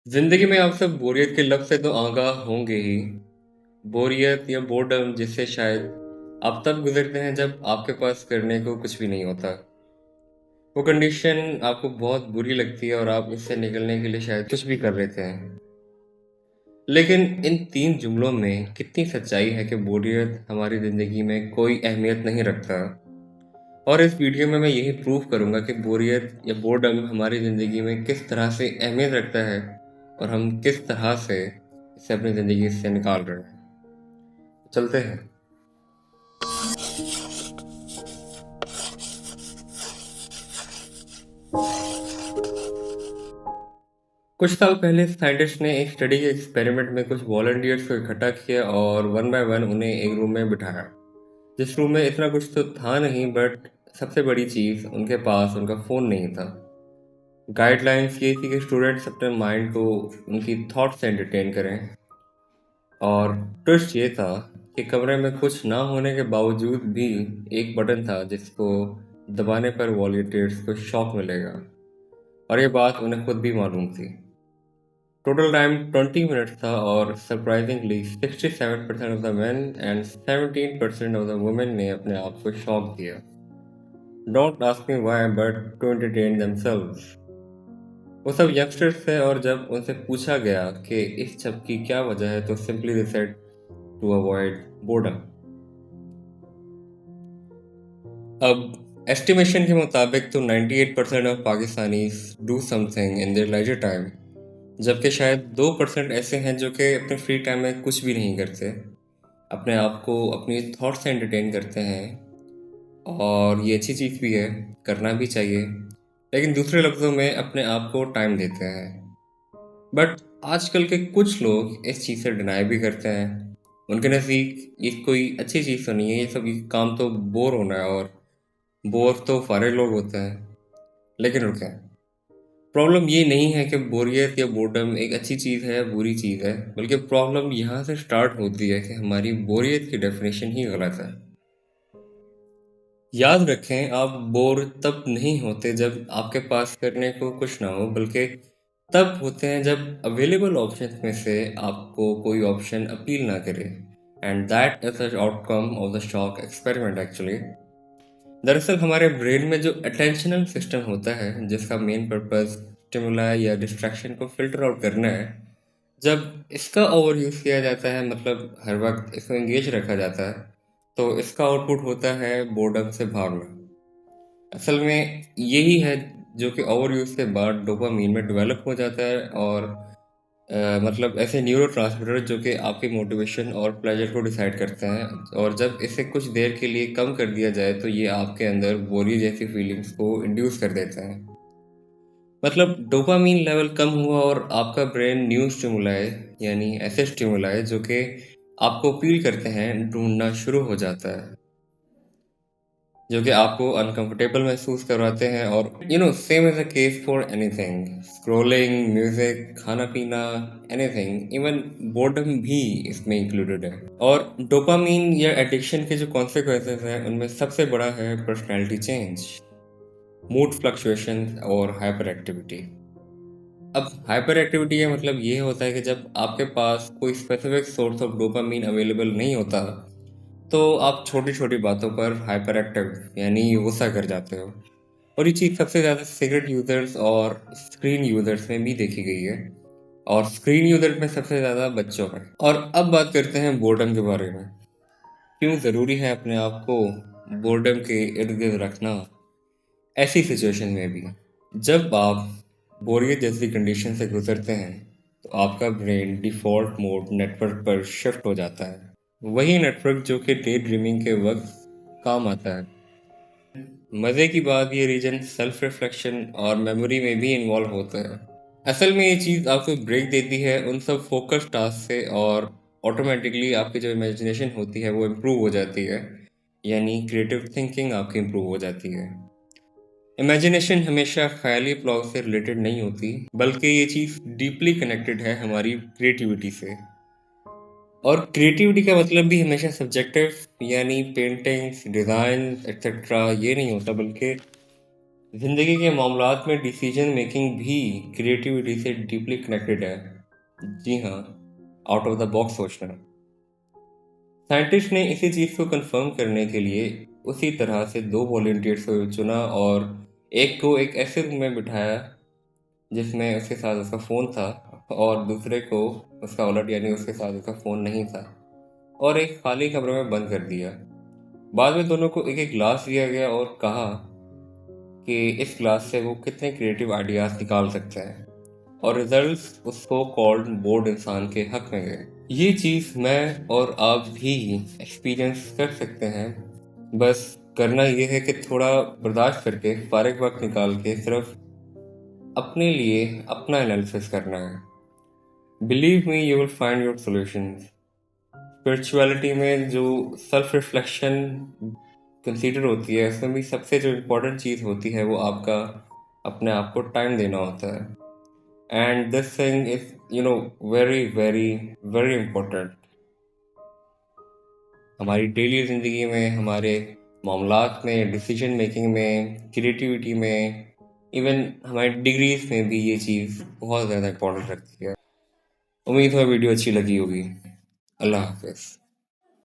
जिंदगी में आप सब बोरियत के लफ्ज़ से तो आगाह होंगे ही। बोरियत या बोर्डम जिससे शायद आप तब गुजरते हैं जब आपके पास करने को कुछ भी नहीं होता। वो कंडीशन आपको बहुत बुरी लगती है और आप इससे निकलने के लिए शायद कुछ भी कर लेते हैं। लेकिन इन तीन जुमलों में कितनी सच्चाई है कि बोरियत हमारी ज़िंदगी में कोई अहमियत नहीं रखता। और इस वीडियो में मैं यही प्रूव करूंगा कि बोरियत या बोर्डम हमारी ज़िंदगी में किस तरह से अहमियत रखता है और हम किस तरह से इसे अपनी ज़िंदगी से निकाल रहे हैं। चलते हैं। कुछ साल पहले साइंटिस्ट ने एक स्टडी के एक्सपेरिमेंट में कुछ वॉलंटियर्स को इकट्ठा किया और वन बाय वन उन्हें एक रूम में बिठाया। जिस रूम में इतना कुछ तो था नहीं, बट सबसे बड़ी चीज़ उनके पास उनका फ़ोन नहीं था। गाइडलाइंस ये थी कि स्टूडेंट्स अपने माइंड को उनकी थॉट से एंटरटेन करें। और ट्विस्ट ये था कि कमरे में कुछ ना होने के बावजूद भी एक बटन था जिसको दबाने पर वॉलंटियर्स को शॉक मिलेगा, और ये बात उन्हें खुद भी मालूम थी। टोटल टाइम 20 मिनट्स था और surprisingly 67% of the men and 17% of the women ने अपने आप को शॉक दिया। Don't ask me why but to entertain themselves. वो सब यंगस्टर्स थे और जब उनसे पूछा गया कि इस सब की क्या वजह है तो simply they said to avoid boredom. अब एस्टिमेशन के मुताबिक तो 98% of Pakistanis do something in their leisure time, जबकि शायद 2% ऐसे हैं जो कि अपने फ्री टाइम में कुछ भी नहीं करते, अपने आप को अपनी थॉट से एंटरटेन करते हैं। और ये अच्छी चीज़ भी है, करना भी चाहिए, लेकिन दूसरे लफ्ज़ों में अपने आप को टाइम देते हैं। बट आजकल के कुछ लोग इस चीज़ से डिनाई भी करते हैं। उनके नज़दीक ये कोई अच्छी चीज़ तो नहीं है, ये सब काम तो बोर होना है, और बोर तो सारे लोग होते हैं। लेकिन रुकें, प्रॉब्लम ये नहीं है कि बोरियत या बोर्डम एक अच्छी चीज़ है या बुरी चीज़ है, बल्कि प्रॉब्लम यहाँ से स्टार्ट होती है कि हमारी बोरियत की डेफिनेशन ही गलत है। याद रखें, आप बोर तब नहीं होते जब आपके पास करने को कुछ ना हो, बल्कि तब होते हैं जब अवेलेबल ऑप्शंस में से आपको कोई ऑप्शन अपील ना करे। And that is the outcome of the shock experiment actually. दरअसल हमारे ब्रेन में जो अटेंशनल सिस्टम होता है, जिसका मेन पर्पस स्टिमुलाई या डिस्ट्रैक्शन को फिल्टर आउट करना है, जब इसका ओवर यूज़ किया जाता है, मतलब हर वक्त इसको एंगेज रखा जाता है, तो इसका आउटपुट होता है बोर्डम से भागना। असल में यही है जो कि ओवर यूज़ के बाद डोपामीन में डेवलप हो जाता है, और मतलब ऐसे न्यूरो ट्रांसमीटर जो कि आपकी मोटिवेशन और प्लेजर को डिसाइड करते हैं। और जब इसे कुछ देर के लिए कम कर दिया जाए तो ये आपके अंदर बोरियत जैसी फीलिंग्स को इंड्यूस कर देते हैं। मतलब डोपामीन लेवल कम हुआ और आपका ब्रेन न्यू स्टिमुलाई, यानी ऐसे स्टिमुलाई जो कि आपको फील करते हैं, ढूंढना शुरू हो जाता है, जो कि आपको अनकंफर्टेबल महसूस करवाते हैं। और same is a case for anything, scrolling, music, खाना पीना, एनीथिंग, इवन बोर्डम भी इसमें इंक्लूडेड है। और डोपामीन या एडिक्शन के जो कॉन्सिक्वेंसेस हैं उनमें सबसे बड़ा है पर्सनैलिटी चेंज, मूड फ्लक्चुएशन और हाइपर एक्टिविटी। अब हाइपर एक्टिविटी का मतलब ये होता है कि जब आपके पास कोई specific source of dopamine available नहीं होता, तो आप छोटी छोटी बातों पर हाइपर एक्टिव यानी गुस्सा कर जाते हो। और ये चीज़ सबसे ज़्यादा सिगरेट यूज़र्स और स्क्रीन यूज़र्स में भी देखी गई है, और स्क्रीन यूज़र में सबसे ज़्यादा बच्चों में। और अब बात करते हैं बोर्डम के बारे में। क्यों ज़रूरी है अपने आप को बोर्डम के इर्द गिर्द रखना, ऐसी सिचुएशन में भी। जब आप बोरियत जैसी कंडीशन से गुजरते हैं तो आपका ब्रेन डिफ़ॉल्ट मोड नेटवर्क पर शिफ्ट हो जाता है, वही नेटवर्क जो कि डे ड्रीमिंग के वक्त काम आता है। मज़े की बात, ये रीजन सेल्फ रिफ्लेक्शन और मेमोरी में भी इन्वॉल्व होता है। असल में ये चीज़ आपको ब्रेक देती है उन सब फोकस टास्क से, और ऑटोमेटिकली आपकी जो इमेजिनेशन होती है वो इम्प्रूव हो जाती है, यानी क्रिएटिव थिंकिंग आपकी इम्प्रूव हो जाती है। इमेजिनेशन हमेशा ख्याली प्लॉट से रिलेटेड नहीं होती, बल्कि ये चीज़ डीपली कनेक्टेड है हमारी क्रिएटिविटी से। और क्रिएटिविटी का मतलब भी हमेशा सब्जेक्टिव, यानी पेंटिंग्स, डिज़ाइन एक्सेट्रा ये नहीं होता, बल्कि ज़िंदगी के मामलात में डिसीजन मेकिंग भी क्रिएटिविटी से डीपली कनेक्टेड है। जी हाँ, आउट ऑफ द बॉक्स सोचना। साइंटिस्ट ने इसी चीज़ को कंफर्म करने के लिए उसी तरह से दो वॉलंटियर्स को चुना और एक को एक ऐसे रूम में बिठाया जिसमें उसके साथ उसका फ़ोन था और दूसरे को उसका उलट यानी उसके साथ उसका फ़ोन नहीं था, और एक खाली कमरे में बंद कर दिया। बाद में दोनों को एक एक ग्लास दिया गया और कहा कि इस ग्लास से वो कितने क्रिएटिव आइडियाज़ निकाल सकते हैं, और रिजल्ट्स उसको कॉल्ड बोर्ड इंसान के हक में गए। ये चीज़ मैं और आप भी एक्सपीरियंस कर सकते हैं। बस करना ये है कि थोड़ा बर्दाश्त करके फारिग वक्त निकाल के सिर्फ अपने लिए अपना एनालिसिस करना है। Believe me, you will find your solutions. Spirituality में जो सेल्फ रिफ्लेक्शन कंसीडर होती है, उसमें भी सबसे जो इम्पोर्टेंट चीज़ होती है वो आपका अपने आप को टाइम देना होता है। And this thing is very very very important हमारी डेली ज़िंदगी में, हमारे मामलात में, डिसीजन मेकिंग में, क्रिएटिविटी में, इवन हमारी डिग्रीज में भी ये चीज़ बहुत ज़्यादा इम्पोर्टेंट रखती है। उम्मीद है वीडियो अच्छी लगी होगी। अल्लाह हाफ़िज़।